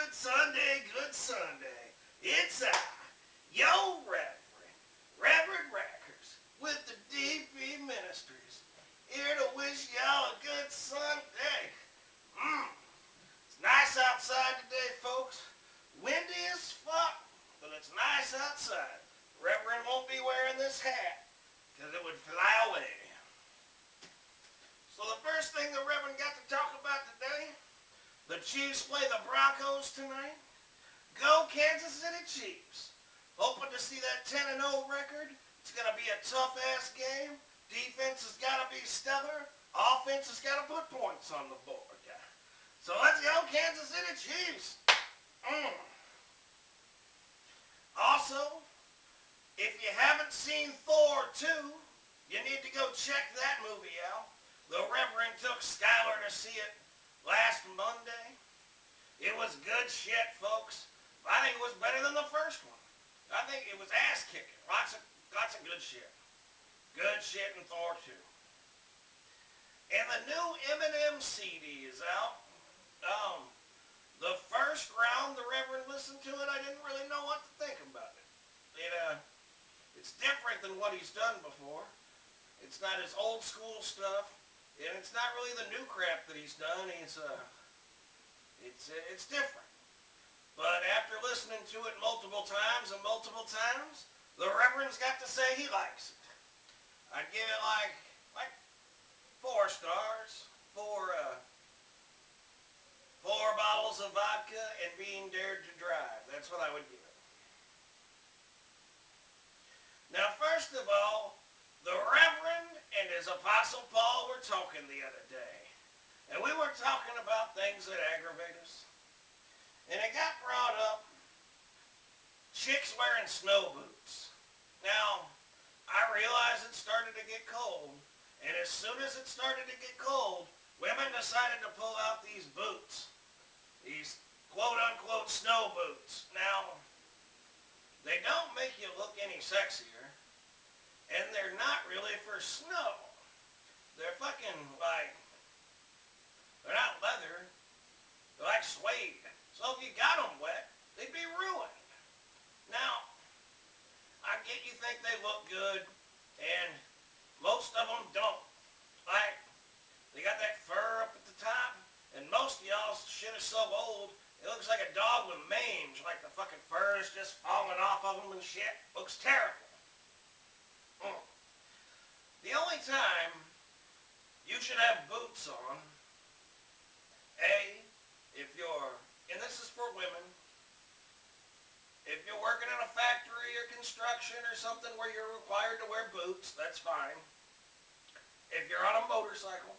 good Sunday. It's yo Raverend Rackers with the DP Ministries. Here to wish y'all a good Sunday. It's nice outside today, folks. Windy as fuck, but it's nice outside. The Reverend won't be wearing this hat, because it would fly away. So the first thing the Reverend got to talk about today, the Chiefs play the Broncos tonight. Go Kansas City Chiefs. Hoping to see that 10-0 record. It's going to be a tough-ass game. Defense has got to be stellar. Offense has got to put points on the board. So let's go Kansas City Chiefs. Also, if you haven't seen Thor 2, you need to go check that movie out. The Reverend took Skylar to see it last Monday. It was good shit, folks. I think it was better than the first one. I think it was ass-kicking. Lots of good shit. Good shit in Thor 2. And the new Eminem CD is out. The first round the Reverend listened to it, I didn't really know what to think about it. It's different than what he's done before. It's not his old school stuff. And it's not really the new crap that he's done. It's different. But after listening to it multiple times, the Reverend's got to say he likes it. I'd give it like 4 stars. 4 bottles of vodka and being dared to drive. That's what I would give it. Now, first of all, the Reverend and his Apostle Paul were talking the other day. And we were talking about things that aggravate us. And it got brought up, chicks wearing snow boots. Now, I realize it started to get cold. And as soon as it started to get cold, women decided to pull out these boots. These quote-unquote snow boots. Now, they don't make you look any sexier. And they're not really for snow. They're fucking they're not leather. They're like suede. So if you got them wet, they'd be ruined. Now, I get you think they look good, and most of them don't. Like, they got that fur up at the top, and most of y'all's shit is so old, it looks like a dog with mange, like the fucking fur is just falling off of them and shit. Looks terrible. The only time you should have boots on, if you're, and this is for women, if you're working in a factory or construction or something where you're required to wear boots, that's fine. If you're on a motorcycle,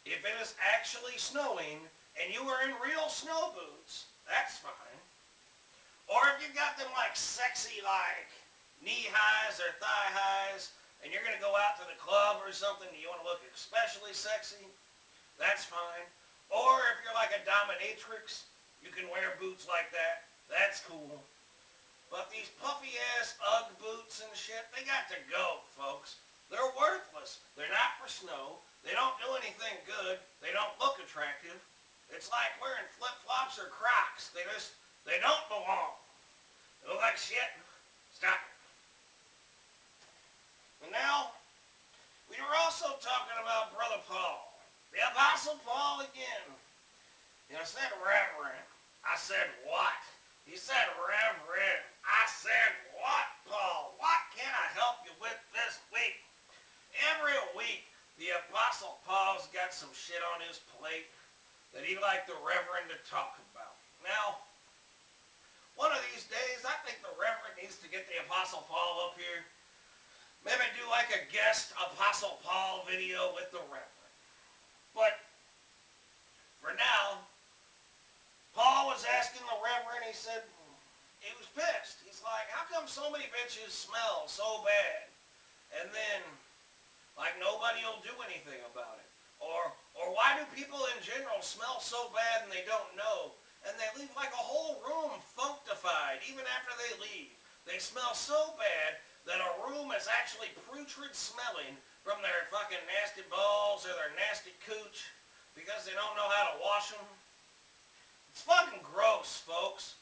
if it is actually snowing and you are in real snow boots, that's fine. Or if you've got them like sexy like knee highs or thigh highs and you're going to go out to the club or something and you want to look especially sexy, that's fine. Or if you're like a dominatrix, you can wear boots like that. That's cool. But these puffy-ass Ugg boots and shit, they got to go, folks. They're worthless. They're not for snow. They don't do anything good. They don't look attractive. It's like wearing flip-flops or Crocs. They don't belong. They look like shit. Stop it. And now, we were also talking about Brother Paul. The Apostle Paul again. I said Reverend. I said what? He said Reverend. I said what, Paul? What can I help you with this week? Every week, the Apostle Paul's got some shit on his plate that he'd like the Reverend to talk about. Now, one of these days, I think the Reverend needs to get the Apostle Paul up here. Maybe do like a guest Apostle Paul video with the Reverend. But, for now, Paul was asking the Reverend, he said, he was pissed. He's like, how come so many bitches smell so bad? And then, like, nobody will do anything about it. Or why do people in general smell so bad and they don't know? And they leave like a whole room functified even after they leave. They smell so bad that a room is actually putrid smelling from their fucking nasty balls or their nasty cooch because they don't know how to wash them. It's fucking gross, folks.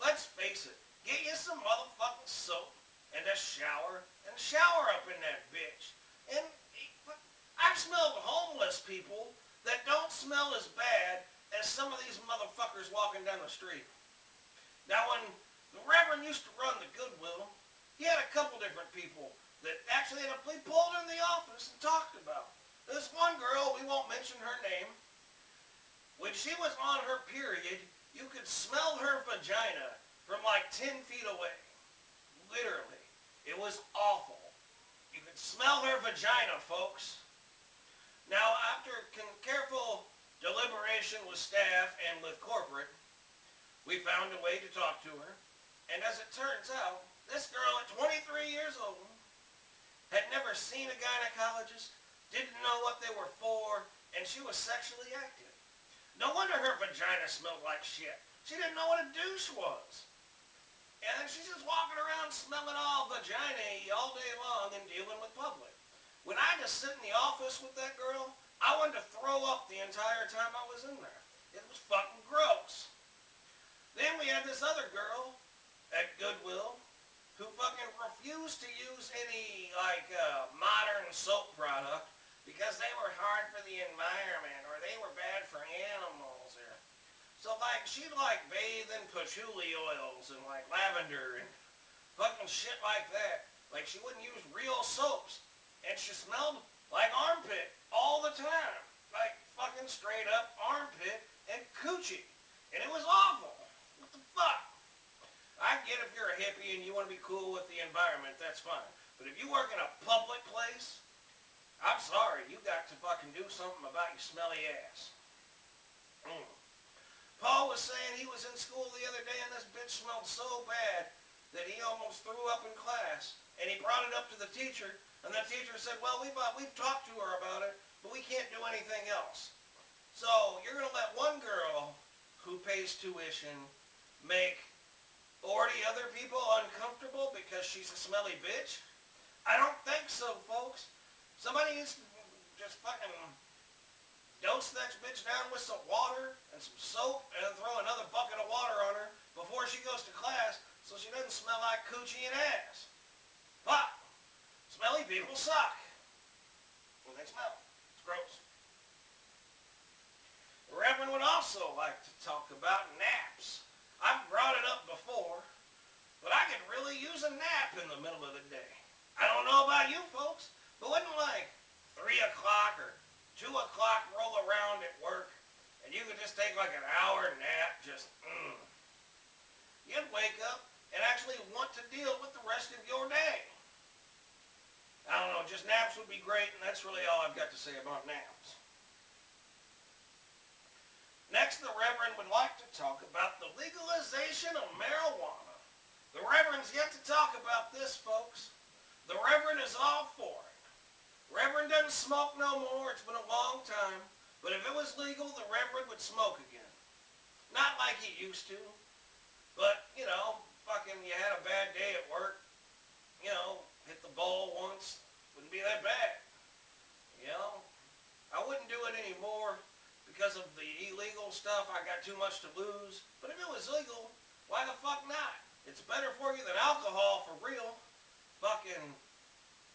Let's face it. Get you some motherfucking soap and a shower up in that bitch. And I've smelled homeless people that don't smell as bad as some of these motherfuckers walking down the street. Now, when the Reverend used to run the Goodwill, he had a couple different people that actually had to be pulled in the office and talked about. This one girl, we won't mention her name, when she was on her period, you could smell her vagina from like 10 feet away. Literally. It was awful. You could smell her vagina, folks. Now, after careful deliberation with staff and with corporate, we found a way to talk to her. And as it turns out, this girl at 23 years old had never seen a gynecologist, didn't know what they were for, and she was sexually active. No wonder her vagina smelled like shit. She didn't know what a douche was. And she's just walking around smelling all vagina-y all day long and dealing with public. When I had to sit in the office with that girl, I wanted to throw up the entire time I was in there. It was fucking gross. Then we had this other girl at Goodwill who fucking refused to use any, modern soap product because they were hard for the environment or they were bad for animals. So, she'd, bathe in patchouli oils and, lavender and fucking shit like that. She wouldn't use real soaps. And she smelled like armpit all the time. Fucking straight up armpit and coochie. And it was awful. What the fuck? I get if you're a hippie and you want to be cool with the environment, that's fine. But if you work in a public place, I'm sorry, you got to fucking do something about your smelly ass. Paul was saying he was in school the other day and this bitch smelled so bad that he almost threw up in class. And he brought it up to the teacher, and the teacher said, well, we've talked to her about it, but we can't do anything else. So you're going to let one girl who pays tuition make 40 other people uncomfortable because she's a smelly bitch? I don't think so, folks. Somebody needs to just fucking dose that bitch down with some water and some soap and then throw another bucket of water on her before she goes to class so she doesn't smell like coochie and ass. Fuck. Smelly people suck. When they smell. It's gross. The Reverend would also like to talk about naps. I've brought it up before, but I could really use a nap in the middle of the day. I don't know about you folks, but wouldn't 3 o'clock or 2 o'clock roll around at work and you could just take an hour nap, you'd wake up and actually want to deal with the rest of your day. I don't know, just naps would be great, and that's really all I've got to say about naps. Next, the Reverend would like to talk about the legalization of marijuana. The Reverend's yet to talk about this, folks. The Reverend is all for it. Reverend doesn't smoke no more, it's been a long time, but if it was legal, the Reverend would smoke again. Not like he used to, but, fucking you had a bad day at work, hit the bowl once, wouldn't be that bad. I wouldn't do it anymore because of the illegal stuff. I got too much to lose. But if it was legal, why the fuck not? It's better for you than alcohol, for real. Fucking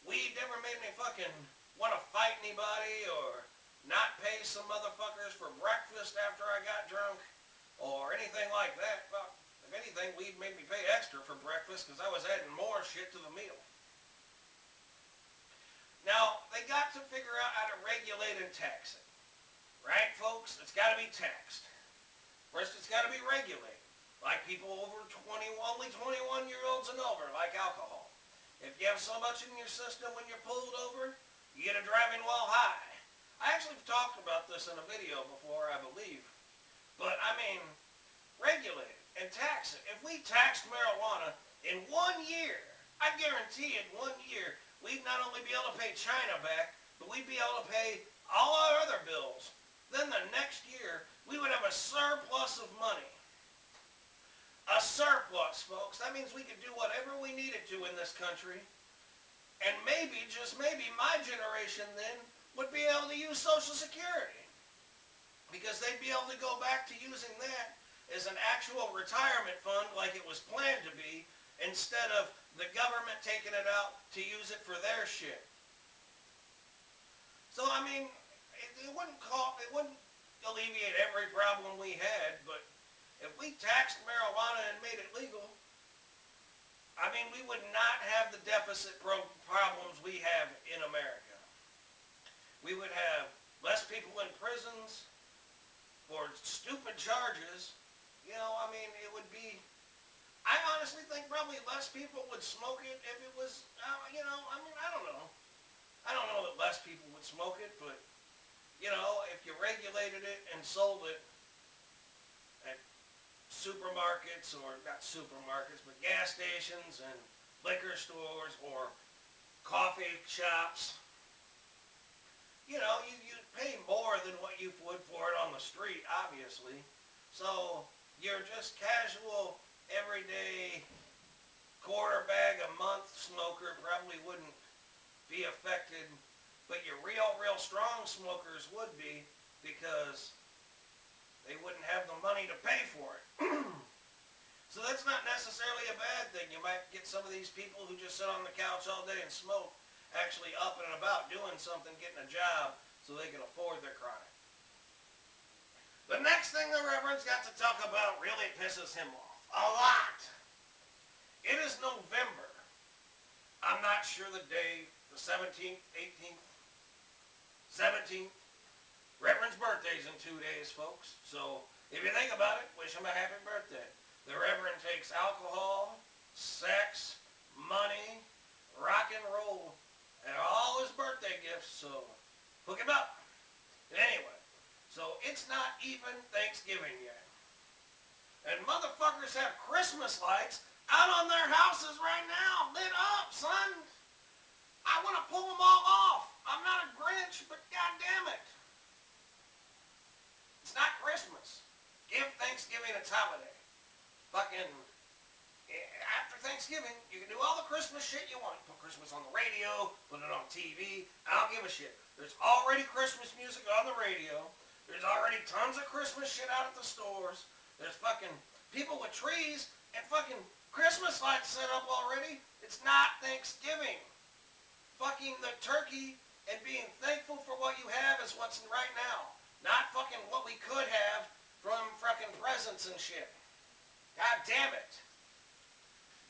weed never made me fucking want to fight anybody or not pay some motherfuckers for breakfast after I got drunk or anything like that. Fuck. If anything, weed made me pay extra for breakfast because I was adding more shit to the meal. Now, they got to figure out how to regulate and tax it. Right, folks? It's got to be taxed. First, it's got to be regulated. Like people over 20, only 21-year-olds and over, like alcohol. If you have so much in your system when you're pulled over, you get a driving while high. I actually talked about this in a video before, I believe. But, regulate it and tax it. If we taxed marijuana in 1 year, I guarantee in 1 year, we'd not only be able to pay China back, but we'd be able to pay all our other bills. Then the next year, we would have a surplus of money. A surplus, folks. That means we could do whatever we needed to in this country. And maybe, just maybe, my generation then would be able to use Social Security. Because they'd be able to go back to using that is an actual retirement fund like it was planned to be, instead of the government taking it out to use it for their shit. So I mean, it wouldn't alleviate every problem we had, but if we taxed marijuana and made it legal, I mean, we would not have the deficit problems we have in America. We would have less people in prisons for stupid charges. You know, I mean, it would be... I honestly think probably less people would smoke it if it was, you know, I mean, I don't know. I don't know that less people would smoke it, but, you know, if you regulated it and sold it at supermarkets, or not supermarkets, but gas stations and liquor stores or coffee shops, you know, you'd pay more than what you would for it on the street, obviously. So you're just casual, everyday, quarter bag a month smoker probably wouldn't be affected, but your real strong smokers would be, because they wouldn't have the money to pay for it. So that's not necessarily a bad thing. You might get some of these people who just sit on the couch all day and smoke actually up and about doing something, getting a job, so they can afford their chronic. The next thing the Reverend's got to talk about really pisses him off a lot. It is November. I'm not sure the day, the 17th, 18th, 17th. Reverend's birthday's in 2 days, folks. So if you think about it, wish him a happy birthday. The Reverend takes alcohol, sex, money, rock and roll, and all his birthday gifts, so hook him up. Anyway, so it's not even Thanksgiving yet. And motherfuckers have Christmas lights out on their houses right now, lit up, son. I want to pull them all off. I'm not a Grinch, but goddamn it. It's not Christmas. Give Thanksgiving its holiday. Fucking, after Thanksgiving, you can do all the Christmas shit you want. Put Christmas on the radio, put it on TV. I don't give a shit. There's already Christmas music on the radio. There's already tons of Christmas shit out at the stores. There's fucking people with trees and fucking Christmas lights set up already. It's not Thanksgiving. Fucking the turkey and being thankful for what you have is what's right now. Not fucking what we could have from fucking presents and shit. God damn it.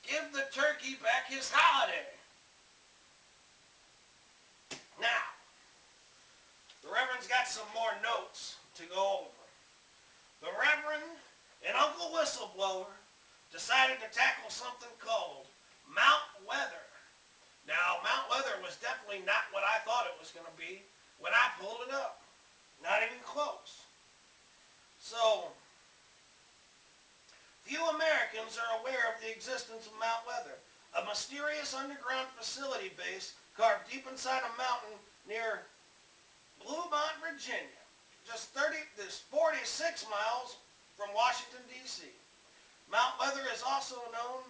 Give the turkey back his holiday. Now, the Reverend's got some more notes to go over. The Reverend and Uncle Whistleblower decided to tackle something called Mount Weather. Now, Mount Weather was definitely not what I thought it was going to be when I pulled it up. Not even close. So, few Americans are aware of the existence of Mount Weather, a mysterious underground facility base carved deep inside a mountain near Bluemont, Virginia, just 46 miles from Washington, D.C. Mount Weather is also known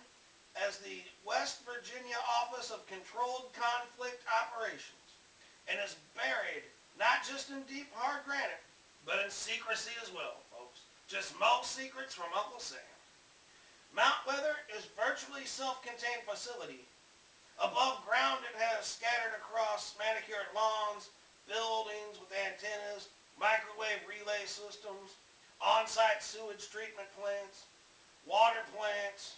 as the West Virginia Office of Controlled Conflict Operations, and is buried not just in deep hard granite, but in secrecy as well, folks. Just most secrets from Uncle Sam. Mount Weather is virtually self-contained facility. Above ground, it has scattered across manicured lawns, buildings with antennas, microwave relay systems, on-site sewage treatment plants, water plants,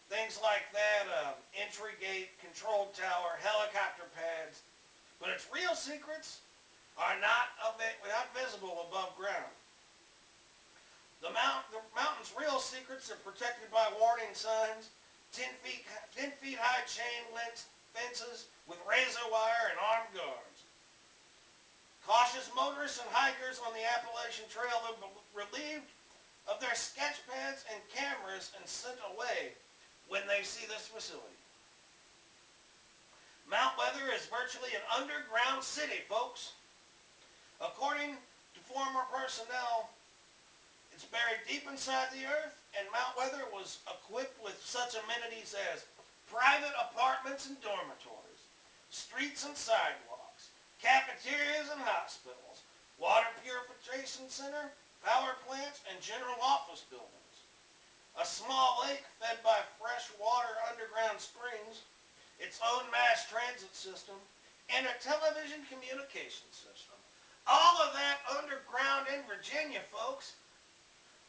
things like that, entry gate, control tower, helicopter pads. But its real secrets are not visible above ground. The mountain's real secrets are protected by warning signs, 10 feet high chain link fences with razor wire and armed guards. Cautious motorists and hikers on the Appalachian Trail are relieved of their sketch pads and cameras and sent away when they see this facility. Mount Weather is virtually an underground city, folks. According to former personnel, it's buried deep inside the earth, and Mount Weather was equipped with such amenities as private apartments and dormitories, streets and sidewalks, cafeterias and hospitals, water purification center, power plants, and general office buildings. A small lake fed by fresh water underground springs, its own mass transit system, and a television communication system. All of that underground in Virginia, folks.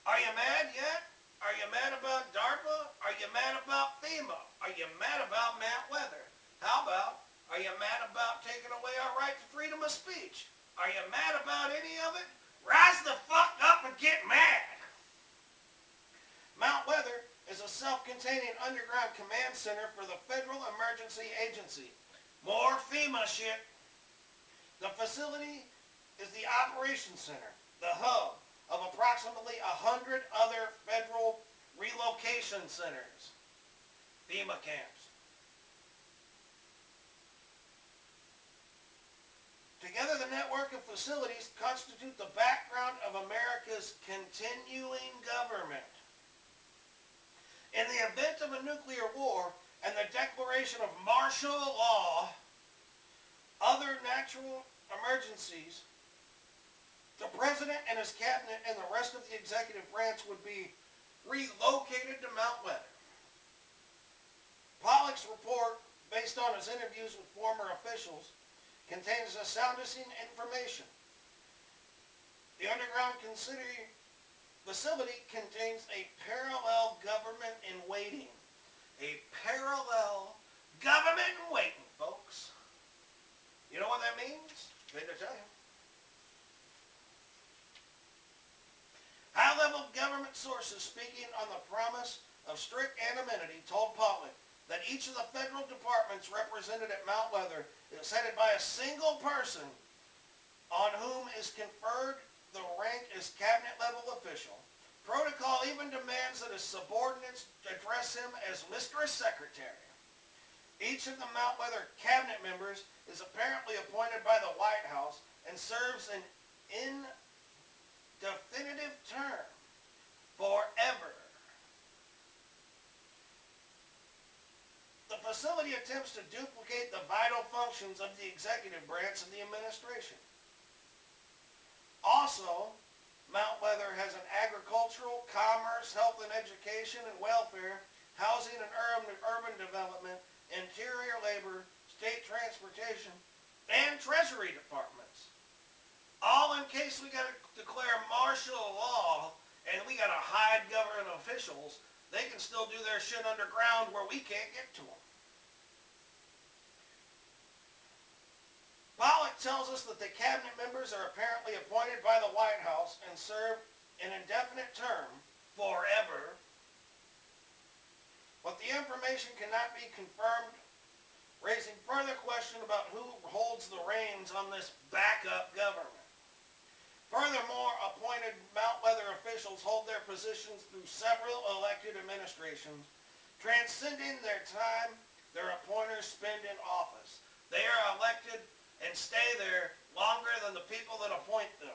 Are you mad yet? Are you mad about DARPA? Are you mad about FEMA? Are you mad about Matt Weather? How about, are you mad about taking away our right to freedom of speech? Are you mad about any of it? Rise the fuck up and get mad! Mount Weather is a self-containing underground command center for the Federal Emergency Agency. More FEMA shit. The facility is the operations center, the hub of approximately 100 other federal relocation centers, FEMA camps. Together, the network of facilities constitute the background of America's continuing government. In the event of a nuclear war and the declaration of martial law, other natural emergencies, the president and his cabinet and the rest of the executive branch would be relocated to Mount Weather. Pollock's report, based on his interviews with former officials, contains astounding information. The underground facility contains a parallel government in waiting. A parallel government in waiting, folks. You know what that means? They to tell you. High-level government sources speaking on the promise of strict anonymity told Pollock that each of the federal departments represented at Mount Weather is headed by a single person on whom is conferred the rank as cabinet-level official. Protocol even demands that his subordinates address him as Mr. Secretary. Each of the Mount Weather cabinet members is apparently appointed by the White House and serves an indefinitive term, forever. The facility attempts to duplicate the vital functions of the executive branch of the administration. Also, Mount Weather has an agricultural, commerce, health and education and welfare, housing and urban development, interior labor, state transportation, and treasury departments. All in case we got to declare martial law and we got to hide government officials, they can still do their shit underground where we can't get to them. Pollock tells us that the cabinet members are apparently appointed by the White House and serve an indefinite term, forever. But the information cannot be confirmed, raising further question about who holds the reins on this backup government. Furthermore, appointed Mount Weather officials hold their positions through several elected administrations, transcending their time their appointers spend in office. They are elected and stay there longer than the people that appoint them.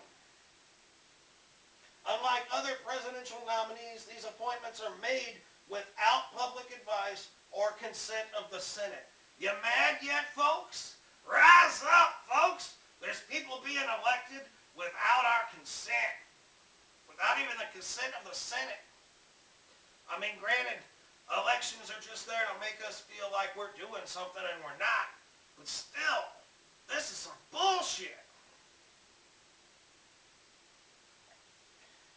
Unlike other presidential nominees, these appointments are made without public advice or consent of the Senate. You mad yet, folks? Rise up, folks! There's people being elected without our consent. Without even the consent of the Senate. I mean, granted, elections are just there to make us feel like we're doing something and we're not. But still, this is some bullshit.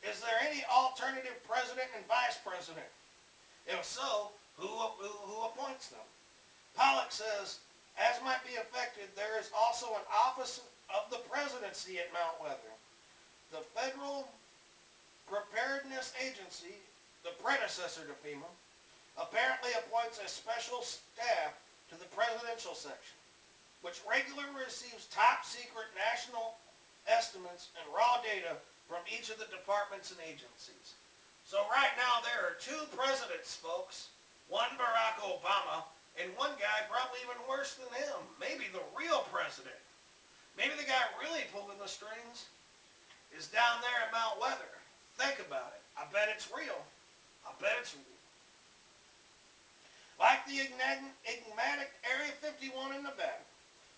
Is there any alternative president and vice president? If so, who appoints them? Pollock says, as might be affected, there is also an office of the presidency at Mount Weather. The Federal Preparedness Agency, the predecessor to FEMA, apparently appoints a special staff to the presidential section, which regularly receives top-secret national estimates and raw data from each of the departments and agencies. So right now there are two presidents, folks. One Barack Obama, and one guy probably even worse than him. Maybe the real president. Maybe the guy really pulling the strings is down there at Mount Weather. Think about it. I bet it's real. I bet it's real. Like the enigmatic Area 51 in Nevada,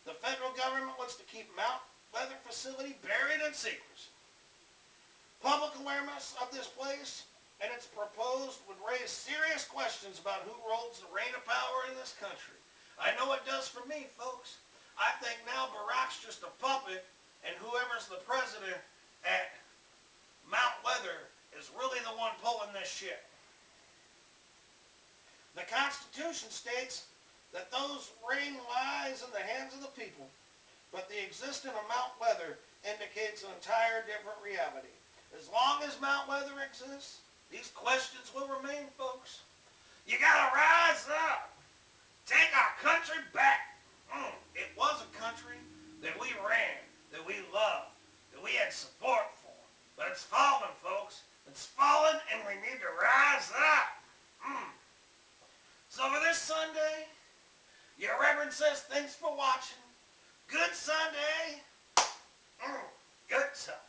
the federal government wants to keep Mount Weather facility buried in secrecy. Public awareness of this place and its proposed would raise serious questions about who holds the reign of power in this country. I know it does for me, folks. I think now Barack's just a puppet, and whoever's the president at Mount Weather is really the one pulling this shit. The Constitution states that those reign lies in the hands of the people, but the existence of Mount Weather indicates an entire different reality. As long as Mount Weather exists, these questions will remain, folks. You gotta rise up. Take our country back. It was a country that we ran, that we loved, that we had support for. But it's fallen, folks. It's fallen, and we need to rise up. So for this Sunday, your Reverend says thanks for watching. Good Sunday. Good stuff.